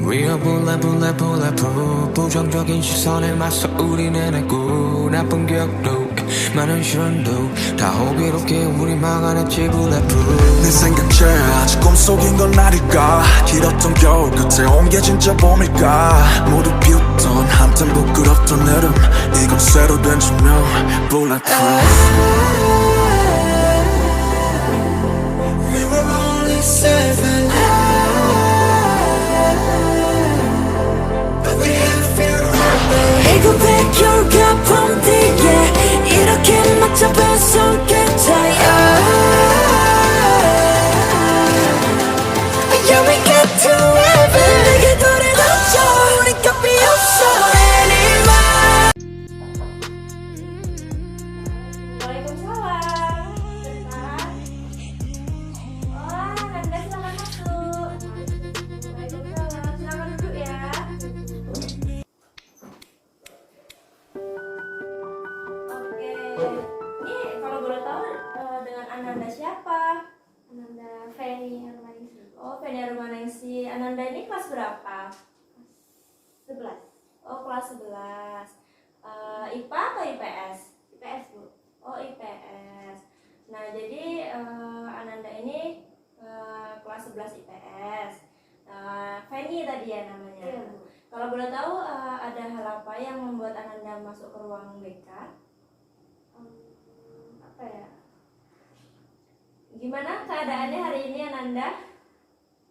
위로 불러 부정적인 시선에 맞서 우리는 했고 나쁜 기억도 많은 시련도 다 호기롭게 우리 막아냈지 bulletproof 내 생각체 아직 꿈속인 건 아닐까 길었던 겨울 끝에 온 게 진짜 봄일까 모두 비웃던 한땐 부끄럽던 여름 이건 새로 된 조명 bulletproof We were only 7, but we had fear of it. 이곳에 겨울과 봄 뒤에 이렇게 맞춰본 손끝차야 Yeah, we get to heaven 내게 돌아놓죠 우리 값이 없어 anymore. Waalaikumsalam. Sebentar. Wah, Nanda silakan masuk. Waalaikumsalam. Silakan duduk ya. Oke. Ini kalau boleh tahu dengan Ananda siapa? Ananda Feni Armaningsi. Oh, Feni Armaningsi. Ananda ini kelas berapa? 11 Oh, kelas 11. IPA atau IPS? IPS Bu. Oh, IPS. Nah, jadi Ananda ini kelas 11 IPS. Feni tadi ya namanya. Iya Bu. Kalau boleh tahu ada hal apa yang membuat Ananda masuk ke ruang BK? Apa ya? Gimana keadaannya hari ini Ananda?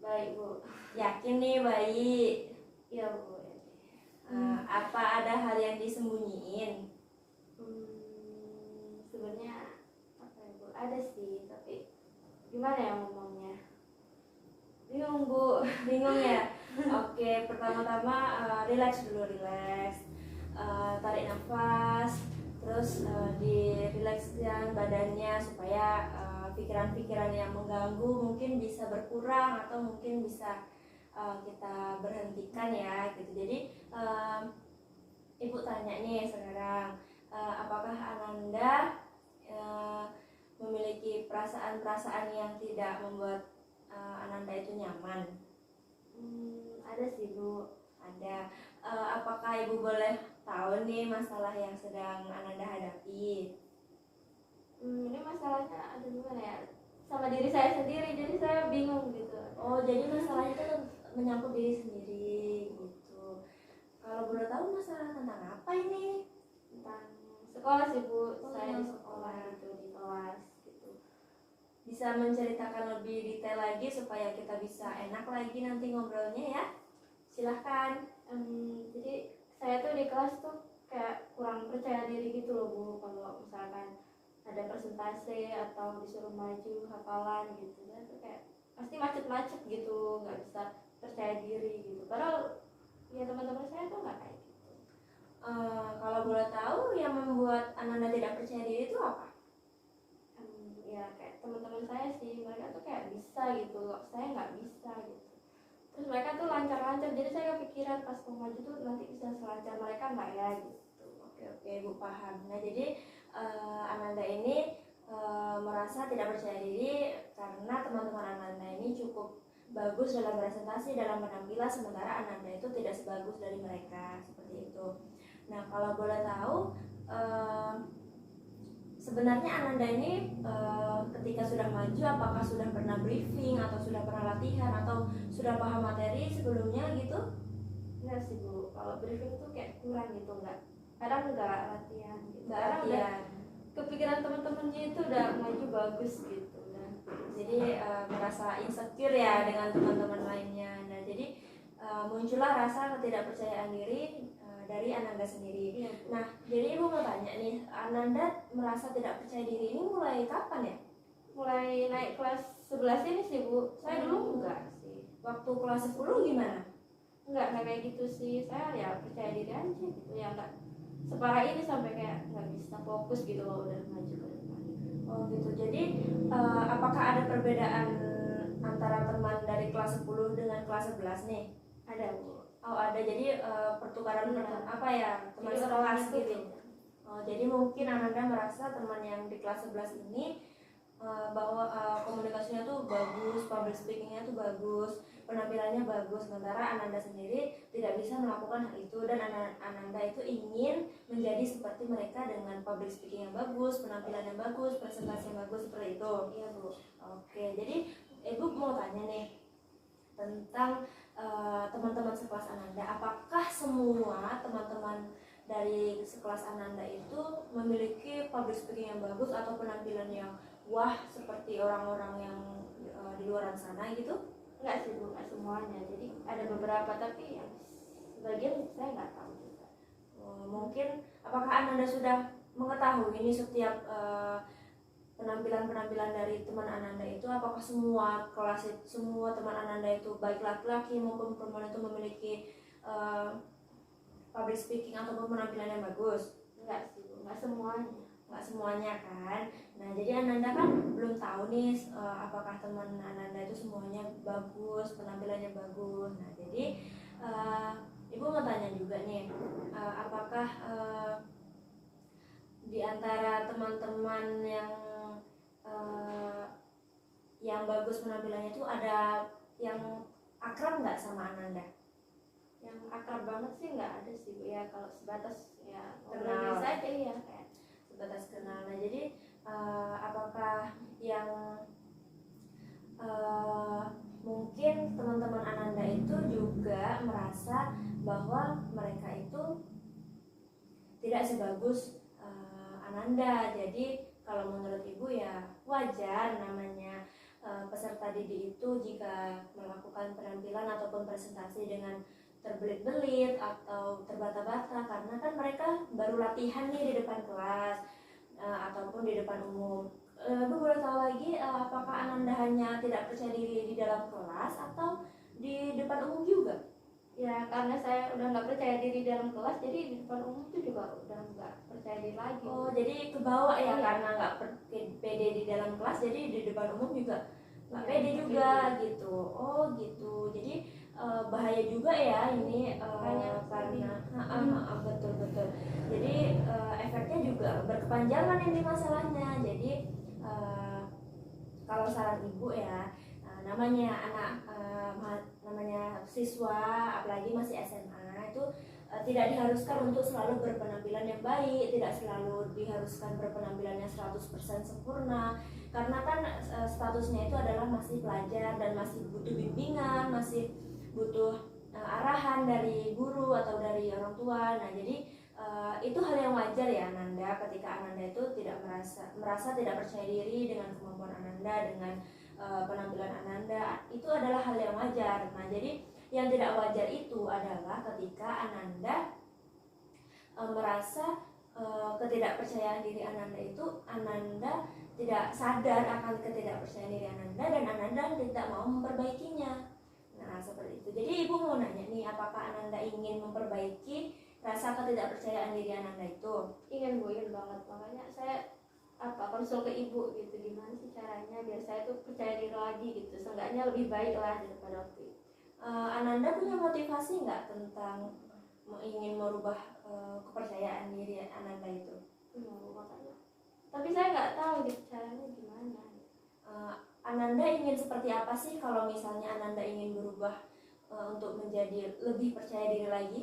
Baik Bu. Yakin nih baik. Iya Bu. Apa ada hal yang disembunyiin? Sebenarnya apa ya Bu? Ada sih, tapi gimana ya ngomongnya? Bingung Bu, bingung ya. Oke, pertama-tama relax dulu, relax. Tarik nafas, terus direlakskan badannya supaya pikiran-pikiran yang mengganggu mungkin bisa berkurang atau mungkin bisa kita berhentikan ya gitu. Jadi Ibu tanya nih sekarang, apakah Ananda memiliki perasaan-perasaan yang tidak membuat Ananda itu nyaman? Ada sih Bu. Ada. Apakah Ibu boleh tahu nih masalah yang sedang Ananda hadapi? Ini masalahnya ada gimana ya? Sama diri saya sendiri, jadi saya bingung gitu. Oh, jadi masalahnya itu menyangkut diri sendiri gitu. Kalau boleh tahu masalah tentang apa ini? Tentang sekolah sih Bu. Oh, Saya di sekolah. sekolah gitu, di kelas gitu. Bisa menceritakan lebih detail lagi supaya kita bisa enak lagi nanti ngobrolnya ya. Silahkan. Jadi saya tuh di kelas tuh kayak kurang percaya diri gitu loh Bu, kalau misalkan ada presentasi atau disuruh maju hafalan gitu ya, tuh kayak pasti macet-macet gitu, nggak bisa percaya diri gitu. Padahal ya teman-teman saya tuh nggak kayak gitu. Kalau boleh tahu yang membuat Ananda tidak percaya diri itu apa? Ya kayak teman-teman saya sih, mereka tuh kayak bisa gitu, saya nggak bisa gitu. Terus mereka tuh lancar-lancar, jadi saya kepikiran pas mau maju tuh nanti bisa selancar mereka nggak ya gitu. Oke, Bu paham. Nah, jadi Ananda ini merasa tidak percaya diri karena teman-teman Ananda ini cukup bagus dalam presentasi, dalam penampilan, sementara Ananda itu tidak sebagus dari mereka, seperti itu. Nah, kalau boleh tahu sebenarnya Ananda ini ketika sudah maju apakah sudah pernah briefing atau sudah pernah latihan atau sudah paham materi sebelumnya gitu? Enggak sih Bu, kalau briefing tuh kayak kurang gitu, kadang nggak latihan gitu. Nggak Kadang udah latihan. kepikiran teman-temannya itu udah maju bagus gitu. Dan Jadi merasa insecure ya dengan teman-teman lainnya. Nah, jadi muncullah rasa ketidakpercayaan diri dari Ananda sendiri. iya, Bu. Nah, jadi Ibu mau tanya nih, Ananda merasa tidak percaya diri ini mulai kapan ya? Mulai naik kelas 11 ini sih Bu. Saya dulu enggak sih. Waktu kelas 10 gimana? Enggak kayak gitu sih. Saya ya percaya diri aja gitu. Ya enggak separah ini sampai kayak nggak bisa fokus gitu kalau udah maju ke depan. Oh gitu. Jadi apakah ada perbedaan antara teman dari kelas 10 dengan kelas 11 nih? Ada Bu. Oh ada. Jadi pertukaran Iya. apa ya, teman Jadi sekelas orang itu gitu. Oh, jadi mungkin Ananda merasa teman yang di kelas 11 ini bahwa komunikasinya tuh bagus, public speakingnya tuh bagus. penampilannya bagus, sementara Ananda sendiri tidak bisa melakukan hal itu, dan Ananda itu ingin menjadi seperti mereka dengan public speaking yang bagus, penampilan yang bagus, presentasi yang bagus, seperti itu. Iya Bu. Oke, jadi Ibu mau tanya nih tentang teman-teman sekelas Ananda, apakah semua teman-teman dari sekelas Ananda itu memiliki public speaking yang bagus atau penampilan yang wah seperti orang-orang yang di luar sana gitu? Enggak sih Bu, enggak semuanya. Jadi ada beberapa, tapi yang sebagian saya nggak tahu juga. Mungkin apakah Ananda sudah mengetahui ini setiap penampilan-penampilan dari teman Ananda itu, apakah semua kelas semua teman Ananda itu baik laki-laki maupun perempuan itu memiliki public speaking ataupun penampilan yang bagus? Enggak sih Bu, enggak semuanya. Nggak semuanya kan. Nah jadi Ananda kan belum tahu nih apakah teman Ananda itu semuanya bagus, penampilannya bagus. Nah jadi Ibu mau tanya juga nih, apakah di antara teman-teman yang bagus penampilannya itu ada yang akrab nggak sama Ananda? Yang akrab banget sih nggak ada sih Bu, ya kalau sebatas ya Kenal. ngobrol biasa aja ya kayak. Sebatas kenal. Nah jadi apakah yang mungkin teman-teman Ananda itu juga merasa bahwa mereka itu tidak sebagus Ananda. Jadi kalau menurut Ibu ya wajar, namanya peserta didik itu jika melakukan penampilan ataupun presentasi dengan terbelit-belit atau terbata-bata, karena kan mereka baru latihan nih di depan kelas ataupun di depan umum. Ibu boleh tahu lagi apakah Ananda hanya tidak percaya diri di dalam kelas atau di depan umum juga? Ya karena saya udah nggak percaya diri dalam kelas, jadi di depan umum itu juga udah nggak percaya diri lagi. Oh jadi kebawa ya, Iya. karena nggak pede di dalam kelas, jadi di depan umum juga nggak Iya, pede juga pede. gitu. Oh gitu. Jadi bahaya juga ya ini karena betul. Jadi efeknya juga berkepanjangan ini masalahnya. Jadi kalau saran Ibu ya, namanya anak namanya siswa apalagi masih SMA itu tidak diharuskan untuk selalu berpenampilan yang baik, tidak selalu diharuskan berpenampilannya 100% sempurna, karena kan statusnya itu adalah masih pelajar dan masih butuh bimbingan, masih butuh arahan dari guru atau dari orang tua. Nah jadi itu hal yang wajar ya Ananda, ketika Ananda itu tidak merasa tidak percaya diri dengan kemampuan Ananda, dengan penampilan Ananda, itu adalah hal yang wajar. Nah jadi yang tidak wajar itu adalah ketika Ananda merasa ketidakpercayaan diri Ananda itu, Ananda tidak sadar akan ketidakpercayaan diri Ananda dan Ananda tidak mau memperbaikinya. Nah seperti itu. Jadi Ibu mau nanya nih, apakah Ananda ingin memperbaiki rasa ketidakpercayaan diri Ananda itu? Ingin Bu, ingin banget. Makanya saya konsul ke Ibu gitu, gimana sih caranya biar saya tuh percaya diri lagi gitu, seenggaknya lebih baik lah daripada waktu itu. Ananda punya motivasi nggak tentang ingin merubah kepercayaan diri Ananda itu? Makanya. Tapi saya nggak tahu gitu caranya gimana. Ananda ingin seperti apa sih kalau misalnya Ananda ingin berubah untuk menjadi lebih percaya diri lagi?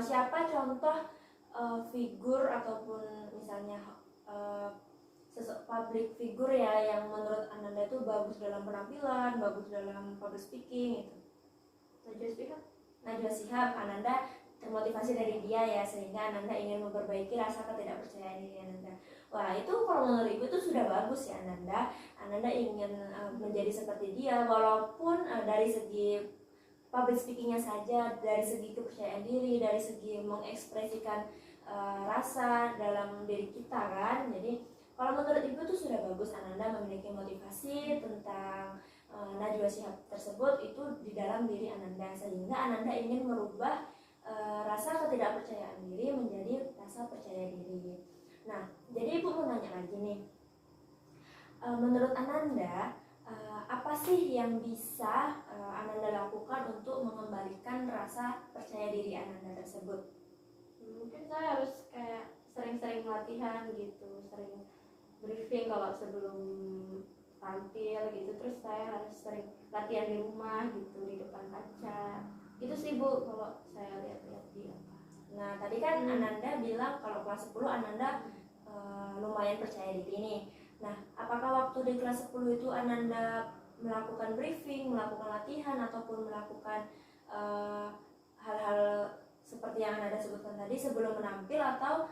Siapa contoh figur ataupun misalnya public figure ya yang menurut Ananda itu bagus dalam penampilan, bagus dalam public speaking itu? Najwa Shihab. Ananda termotivasi dari dia ya, sehingga Ananda ingin memperbaiki rasa ketidakpercayaan diri Ananda. Wah itu kalau menurut Ibu itu sudah bagus ya Ananda. Ananda ingin menjadi seperti dia, walaupun dari segi public speakingnya saja, dari segi kepercayaan diri, dari segi mengekspresikan rasa dalam diri kita kan. Jadi kalau menurut Ibu itu sudah bagus Ananda memiliki motivasi tentang Najwa Shihab tersebut itu di dalam diri Ananda, sehingga Ananda ingin merubah rasa ketidakpercayaan diri menjadi rasa percaya diri. Nah, jadi Ibu mau nanya lagi nih, menurut Ananda apa sih yang bisa Ananda lakukan untuk mengembalikan rasa percaya diri Ananda tersebut? Mungkin saya harus kayak sering-sering latihan gitu, sering briefing kalau sebelum tampil gitu, terus saya harus sering latihan di rumah gitu di depan kaca. Itu sih Bu kalau saya lihat-lihat di apa. Nah, tadi kan Ananda bilang kalau kelas 10 Ananda lumayan percaya diri nih. Nah, apakah waktu di kelas 10 itu Ananda melakukan briefing, melakukan latihan, ataupun melakukan hal-hal seperti yang Ananda sebutkan tadi sebelum menampil, atau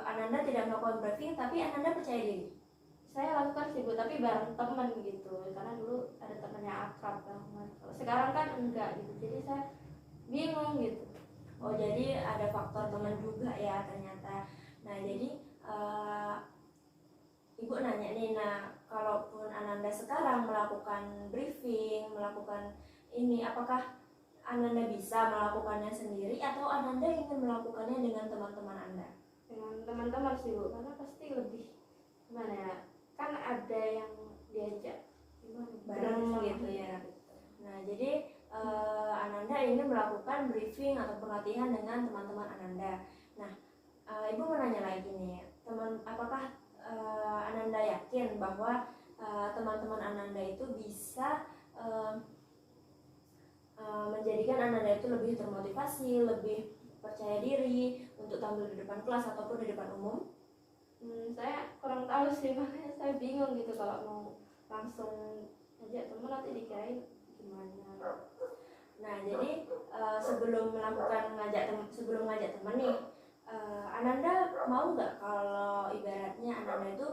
Ananda tidak melakukan briefing tapi Ananda percaya diri? Saya lakukan sih Bu, tapi bareng temen gitu, karena dulu ada temennya akrab banget. Kalau sekarang kan enggak gitu, jadi saya bingung gitu. Oh, jadi ada faktor teman juga ya ternyata. Nah, jadi Ibu nanya nih, nah kalaupun Ananda sekarang melakukan briefing, melakukan ini, apakah Ananda bisa melakukannya sendiri atau Ananda ingin melakukannya dengan teman-teman Anda? Dengan teman-teman sih Bu, karena pasti lebih gimana ya, kan ada yang diajak gimana Bareng gitu ya. Nah, jadi Ananda ingin melakukan briefing atau pelatihan dengan teman-teman Ananda. Nah, Ibu mau nanya lagi nih, apakah Ananda yakin bahwa teman-teman Ananda itu bisa menjadikan Ananda itu lebih termotivasi, lebih percaya diri untuk tampil di depan kelas ataupun di depan umum? Saya kurang tahu sih, makanya saya bingung gitu kalau mau langsung ajak teman nanti dikirain gimana. Nah, jadi sebelum ngajak teman nih, Ananda mau nggak kalau ibaratnya Ananda itu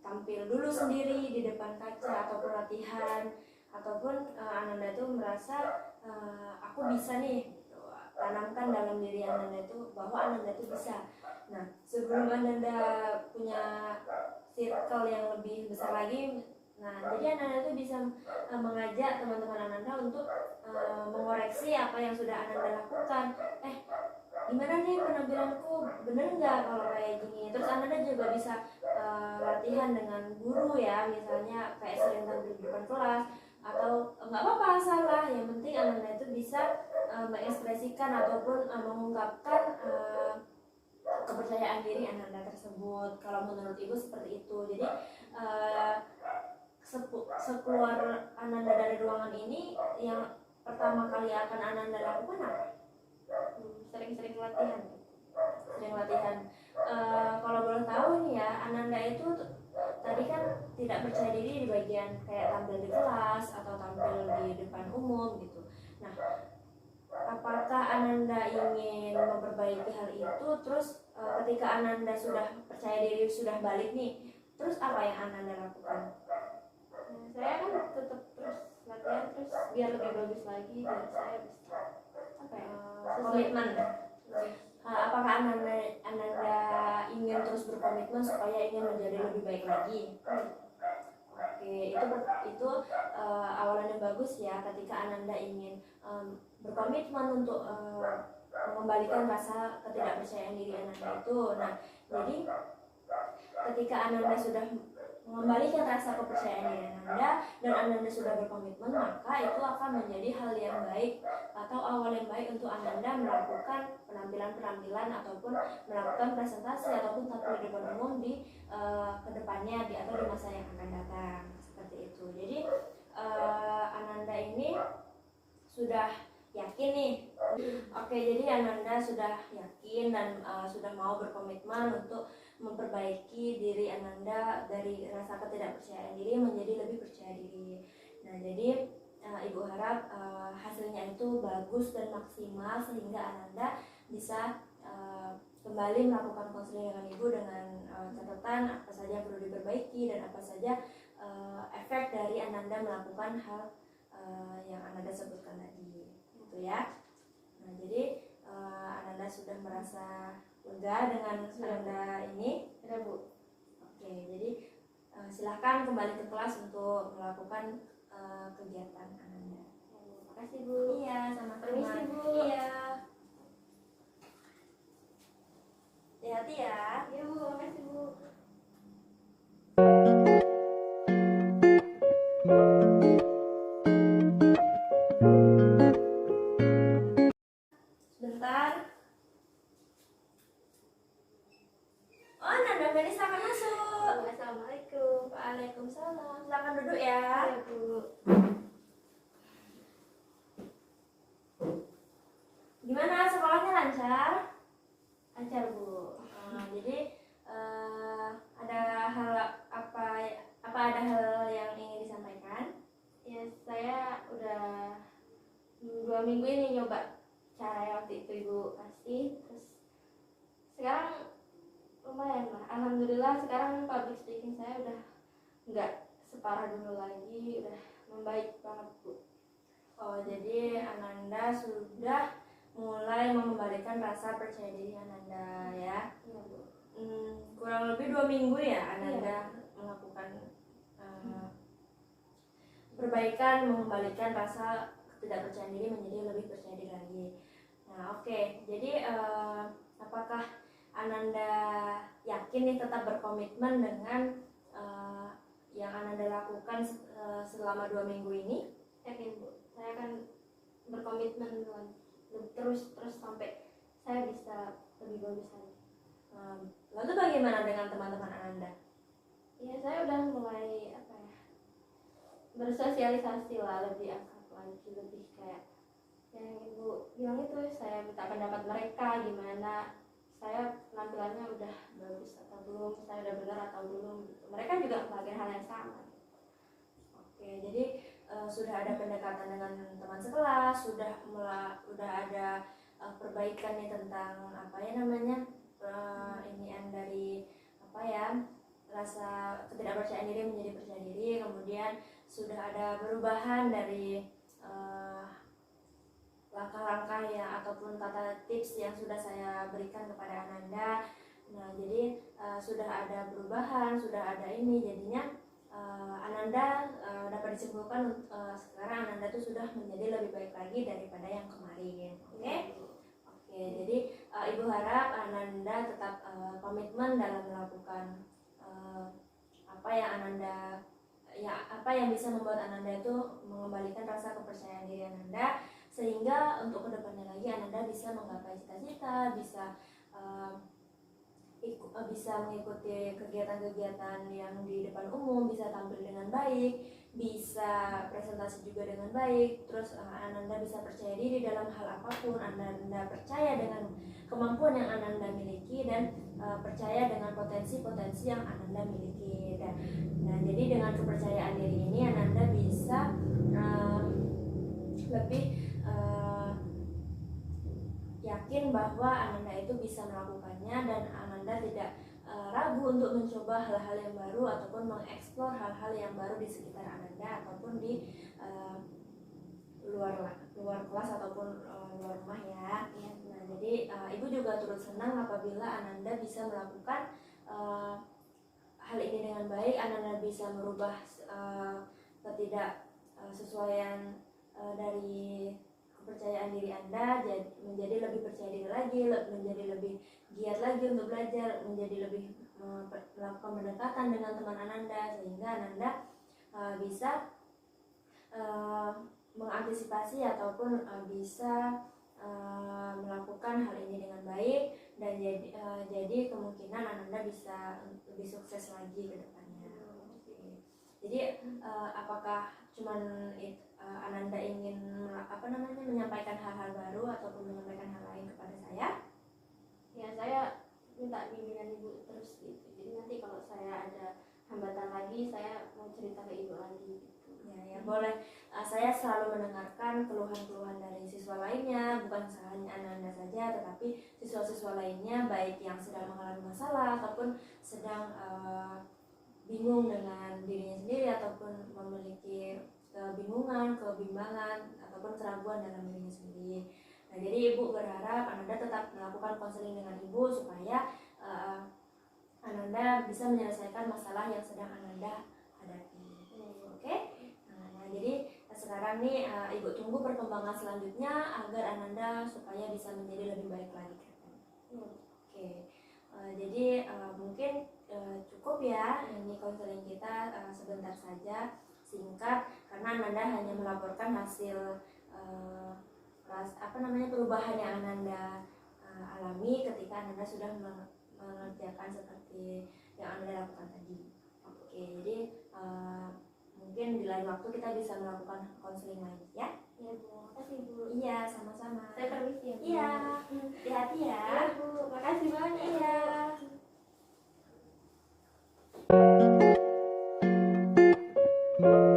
tampil dulu sendiri di depan kaca ataupun latihan, ataupun Ananda itu merasa aku bisa nih, gitu. Tanamkan dalam diri Ananda itu bahwa Ananda itu bisa. Nah, sebelum Ananda punya circle yang lebih besar lagi, nah jadi Ananda itu bisa mengajak teman-teman Ananda untuk mengoreksi apa yang sudah Ananda lakukan. Gimana nih penampilanku, bener nggak kalau kayak gini? Terus Ananda juga bisa latihan dengan guru ya, misalnya kayak sering tampil di depan kelas, atau nggak apa-apa salah, yang penting Ananda itu bisa mengekspresikan ataupun mengungkapkan kepercayaan diri Ananda tersebut. Kalau menurut Ibu seperti itu. Jadi sekeluar Ananda dari ruangan ini, yang pertama kali akan Ananda lakukan apa? Sering-sering latihan. Sering latihan. Kalau boleh tahu nih ya, Ananda itu tadi kan tidak percaya diri di bagian kayak tampil di kelas atau tampil di depan umum gitu. Nah, apakah Ananda ingin memperbaiki hal itu? Terus ketika Ananda sudah percaya diri, sudah balik nih, terus apa yang Ananda lakukan? Saya kan tetap terus latihan terus biar lebih bagus lagi, biar saya bisa apa ya, Komitmen. Apakah Ananda ingin terus berkomitmen supaya ingin menjadi lebih baik lagi? Oke, itu awalan yang bagus ya, ketika Ananda ingin berkomitmen untuk mengembalikan rasa ketidakpercayaan diri Ananda itu. Nah, jadi ketika Ananda sudah mengembalikan rasa kepercayaan diri Ananda dan Ananda sudah berkomitmen, maka itu akan menjadi hal yang baik atau awal yang baik untuk Ananda melakukan penampilan-penampilan ataupun melakukan presentasi ataupun tampil di depan umum di kedepannya atau di masa yang akan datang, seperti itu. Jadi Ananda ini sudah yakin nih. Oke, jadi Ananda sudah yakin dan sudah mau berkomitmen untuk memperbaiki diri Ananda dari rasa ketidakpercayaan diri menjadi lebih percaya diri. Nah, jadi Ibu harap hasilnya itu bagus dan maksimal sehingga Ananda bisa kembali melakukan konseling dengan Ibu dengan catatan apa saja yang perlu diperbaiki dan apa saja efek dari Ananda melakukan hal yang Ananda sebutkan tadi, gitu ya. Nah, jadi Ananda sudah merasa lega dengan Ananda ini, ya Bu. Oke, jadi silahkan kembali ke kelas untuk melakukan kegiatan Ananda. Terima kasih Bu. Iya, sama-sama. Permisi, Bu. Iya. Hati-hati ya. Iya Bu, makasih Bu. Sebentar. Oh, Nanda Melis akan masuk. Assalamualaikum. Waalaikumsalam. lancar. Lancar Bu. Jadi ada hal apa ada hal yang ingin disampaikan? Ya saya udah 2 minggu ini nyoba cara yang waktu itu Ibu kasih, terus sekarang lumayan lah. Alhamdulillah sekarang public speaking saya udah nggak separah dulu lagi, udah membaik banget Bu. Oh, jadi Ananda sudah mulai mengembalikan rasa percaya diri Ananda ya. Iya Bu. Kurang lebih 2 minggu ya Ananda melakukan perbaikan, mengembalikan rasa ketidakpercayaan diri menjadi lebih percaya diri lagi. Nah, oke. Jadi apakah Ananda yakin nih tetap berkomitmen dengan yang Ananda lakukan selama 2 minggu ini? Yakin Bu, saya akan berkomitmen terus sampai saya bisa lebih bagus lagi. Lalu bagaimana dengan teman-teman Ananda? Ya saya udah mulai bersosialisasi lah, lebih akrab lagi, lebih kayak yang Ibu bilang itu, saya minta pendapat mereka gimana saya penampilannya udah bagus atau belum, saya udah benar atau belum gitu. Mereka juga melakukan hal yang sama. Oke, jadi sudah ada pendekatan dengan teman sekelas, sudah ada perbaikan nih tentang inian dari rasa ketidakpercayaan diri menjadi percaya diri, kemudian sudah ada perubahan dari langkah-langkah ataupun tata tips yang sudah saya berikan kepada Ananda. Nah, jadi sudah ada perubahan, sudah ada ini, jadinya Ananda dapat disimpulkan sekarang Ananda tuh sudah menjadi lebih baik lagi daripada yang kemarin. Oke? Oke, jadi Ibu harap Ananda tetap komitmen dalam melakukan apa yang bisa membuat Ananda itu mengembalikan rasa kepercayaan diri Ananda, sehingga untuk kedepannya lagi Ananda bisa menggapai cita-cita, bisa mengikuti kegiatan-kegiatan yang di depan umum, bisa tampil dengan baik, bisa presentasi juga dengan baik, terus Ananda bisa percaya diri dalam hal apapun, Ananda percaya dengan kemampuan yang Ananda miliki dan percaya dengan potensi-potensi yang Ananda miliki. Nah, jadi dengan kepercayaan diri ini Ananda bisa lebih yakin bahwa Ananda itu bisa melakukannya, dan Ananda tidak ragu untuk mencoba hal-hal yang baru ataupun mengeksplor hal-hal yang baru di sekitar Ananda ataupun di luar kelas ataupun luar rumah ya. Nah, jadi Ibu juga turut senang apabila Ananda bisa melakukan hal ini dengan baik. Ananda bisa merubah ketidaksesuaian dari kepercayaan diri Anda menjadi lebih percaya diri lagi, menjadi lebih giat lagi untuk belajar, menjadi lebih melakukan pendekatan dengan teman Ananda, sehingga Ananda bisa mengantisipasi ataupun bisa melakukan hal ini dengan baik, dan jadi kemungkinan Ananda bisa lebih sukses lagi ke depannya. Jadi apakah cuman Ananda ingin menyampaikan hal-hal baru ataupun menyampaikan hal lain kepada saya? Ya saya minta bimbingan Ibu terus gitu. Jadi nanti kalau saya ada hambatan lagi, saya mau cerita ke Ibu lagi gitu. Ya boleh. Saya selalu mendengarkan keluhan-keluhan dari siswa lainnya, bukan hanya Ananda saja, tetapi siswa-siswa lainnya, baik yang sedang mengalami masalah ataupun sedang bingung dengan dirinya sendiri ataupun memiliki kebimbangan ataupun keraguan dalam dirinya sendiri. Nah, jadi Ibu berharap Ananda tetap melakukan konseling dengan Ibu supaya Ananda bisa menyelesaikan masalah yang sedang Ananda hadapi. Oke? Nah, jadi sekarang nih Ibu tunggu perkembangan selanjutnya agar Ananda supaya bisa menjadi lebih baik lagi. Oke. Jadi mungkin cukup ya ini konseling kita sebentar saja, singkat, karena Ananda hanya melaporkan hasil perubahan yang Ananda alami ketika Ananda sudah mengerjakan seperti yang Ananda lakukan tadi. Oke, jadi mungkin di lain waktu kita bisa melakukan konseling lagi ya. Iya Bu, makasih Bu. Iya, sama-sama. Saya permisi ya Bu. Iya, hati-hati Bye.